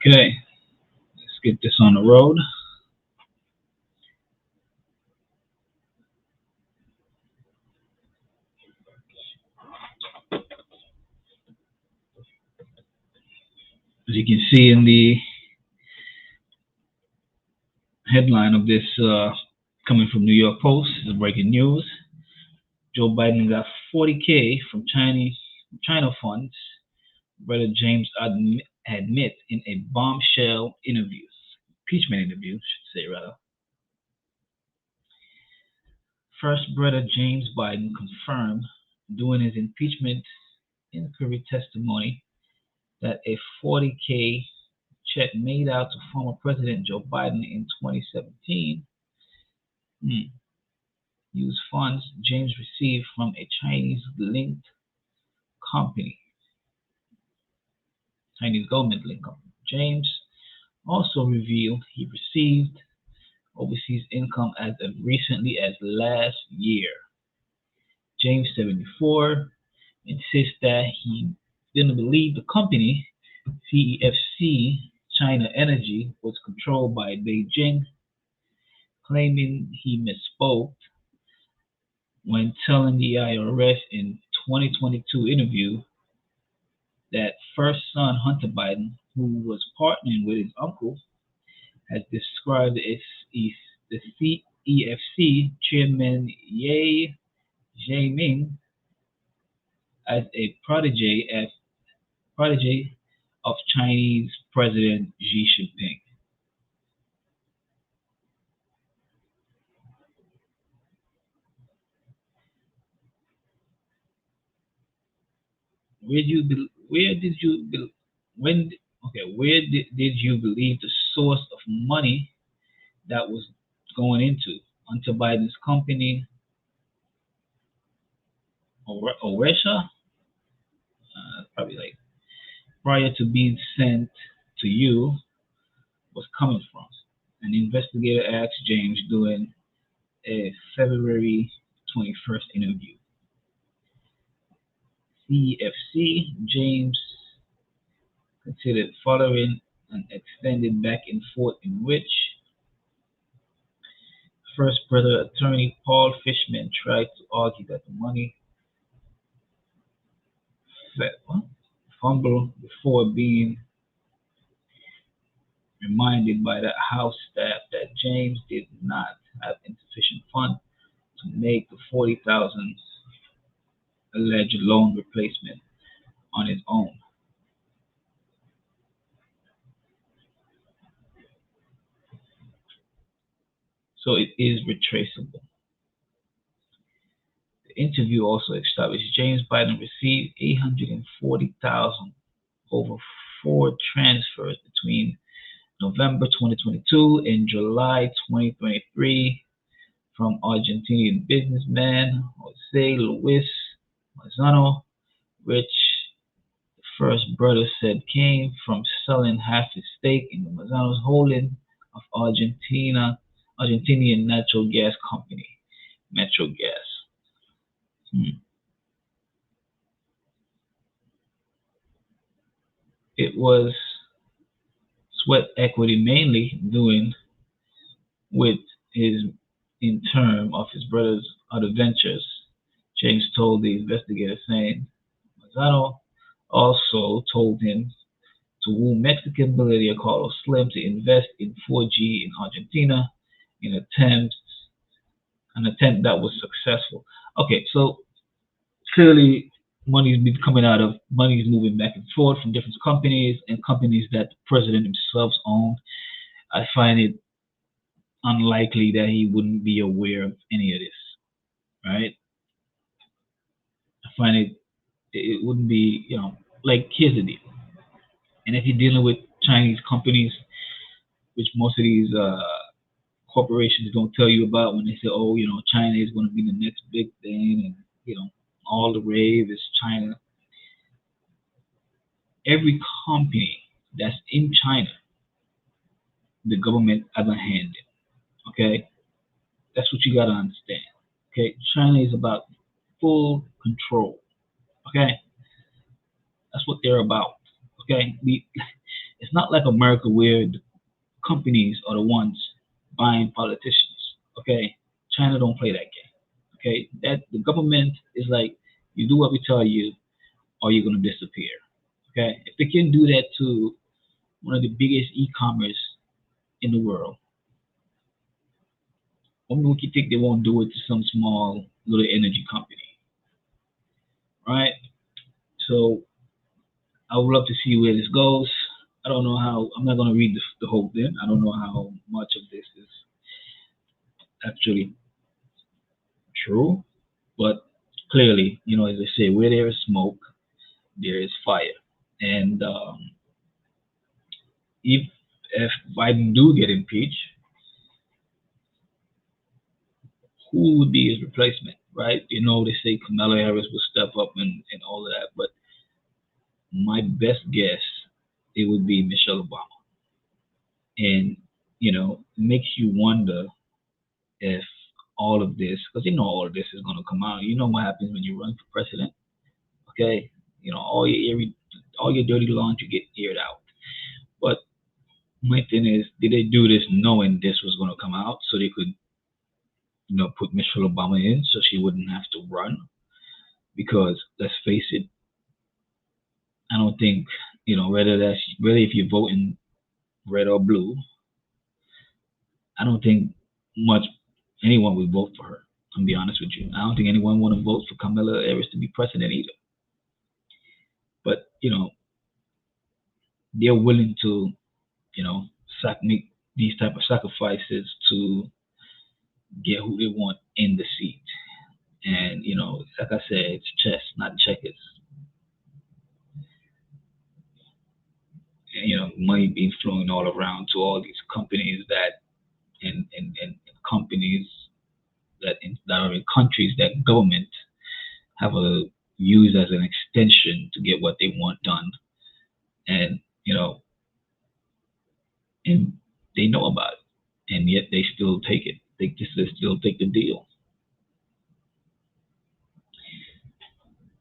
Okay, let's get this on the road. As you can see in the headline of this, coming from New York Post, this is breaking news. Joe Biden got 40K from China funds. Brother James admit in a bombshell interview, impeachment interview, should say rather. First, Brother James Biden confirmed during his impeachment inquiry testimony that a 40K check made out to former President Joe Biden in 2017 used funds James received from a Chinese-linked company, Chinese government-linked company. James also revealed he received overseas income as recently as last year. James, 74, insists that he didn't believe the company, CEFC China Energy, was controlled by Beijing, claiming he misspoke when telling the IRS in 2022 interview that first son Hunter Biden, who was partnering with his uncle, has described the CEFC chairman Ye Jianming as a protege of Chinese President Xi Jinping. Where did you when okay did you believe the source of money that was going into Biden's company or Russia, probably like prior to being sent to you was coming from? An investigator asked James during a February 21st interview. CFC James considered following an extended back and forth in which first brother attorney Paul Fishman tried to argue that the money fumbled before being reminded by the House staff that James did not have insufficient funds to make the 40,000 alleged loan replacement on his own. So it is retraceable. The interview also established James Biden received 840,000 over four transfers between November 2022 and July 2023 from Argentinian businessman Jose Luis Mazzano, which the first brother said came from selling half his stake in the Mazzano's holding of Argentinian natural gas company, Metro Gas. It was sweat equity mainly doing with his in term of his brother's other ventures, James told the investigator, saying Mazzano also told him to woo Mexican billionaire Carlos Slim to invest in 4G in Argentina in an attempt that was successful. Okay, so clearly money is moving back and forth from different companies and companies that the president himself owned. I find it unlikely that he wouldn't be aware of any of this, right? I find it wouldn't be, like here's the deal. And if you're dealing with Chinese companies, which most of these corporations don't tell you about when they say, oh, China is going to be the next big thing, and all the rave is China. Every company that's in China, the government has a hand in. Okay, that's what you got to understand. Okay, China is about full control. Okay, that's what they're about. Okay, It's not like America where the companies are the ones buying politicians. Okay, China don't play that game. Okay, that the government is like, you do what we tell you, or you're gonna disappear. Okay, if they can do that to one of the biggest e-commerce in the world, what make you think they won't do it to some small little energy company, right? So I would love to see where this goes. I don't know how. I'm not gonna read the whole thing. I don't know how much of this is actually true, but clearly, as they say, where there is smoke, there is fire. And if Biden do get impeached, who would be his replacement, right? They say Kamala Harris will step up and all of that, but my best guess, it would be Michelle Obama. And, it makes you wonder if all of this, because all of this is going to come out. You know what happens when you run for president, okay? All your dirty laundry get aired out. But my thing is, did they do this knowing this was going to come out so they could, put Michelle Obama in so she wouldn't have to run? Because let's face it, I don't think, whether if you're voting red or blue, I don't think much anyone would vote for her. I'm be honest with you. I don't think anyone want to vote for Kamala Harris to be president either. But they're willing to, make these type of sacrifices to get who they want in the seat. And like I said, it's chess, not checkers. And money being flowing all around to all these companies and companies that are in countries that government have a use as an extension to get what they want done. And and they know about it, and yet they still take it. They still take the deal.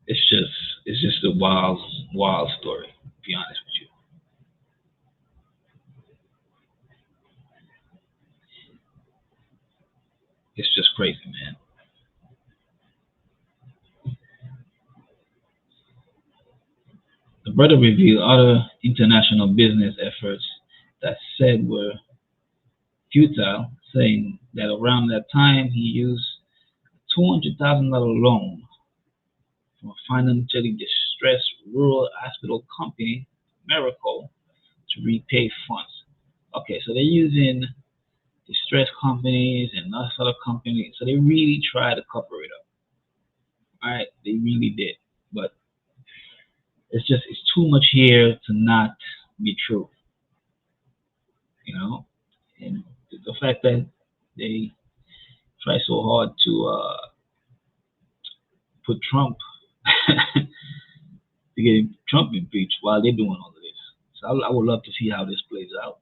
It's just it's just a wild, wild story. To be honest with you, it's just crazy, man. The brother revealed other international business efforts that said were futile, saying that around that time he used $200,000 loan from a financially distressed rural hospital company, Miracle, to repay funds. Okay, so they're using distressed companies and other companies, so they really try to cover it up. All right, they really did, but it's too much here to not be true, you know. And the fact that they try so hard to put Trump to get Trump impeached while they're doing all of this. So I would love to see how this plays out.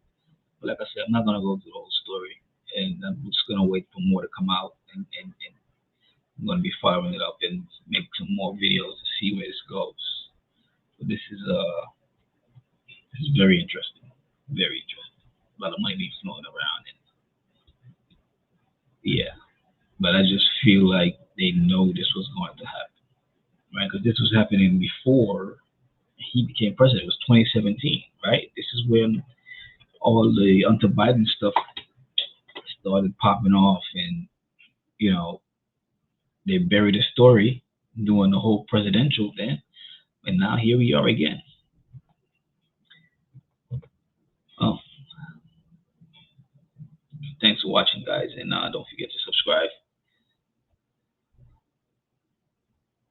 But like I said, I'm not gonna go through the whole story, and I'm just gonna wait for more to come out, and I'm gonna be firing it up and make some more videos to see where this goes. But this is very interesting, very interesting. A lot of money being flowing around, and yeah. But I just feel like they know this was going to happen, right? Because this was happening before he became president. It was 2017, right? This is when all the anti Biden stuff started popping off, and you know they buried the story doing the whole presidential thing, and now here we are again. Oh, thanks for watching, guys, and don't forget to subscribe.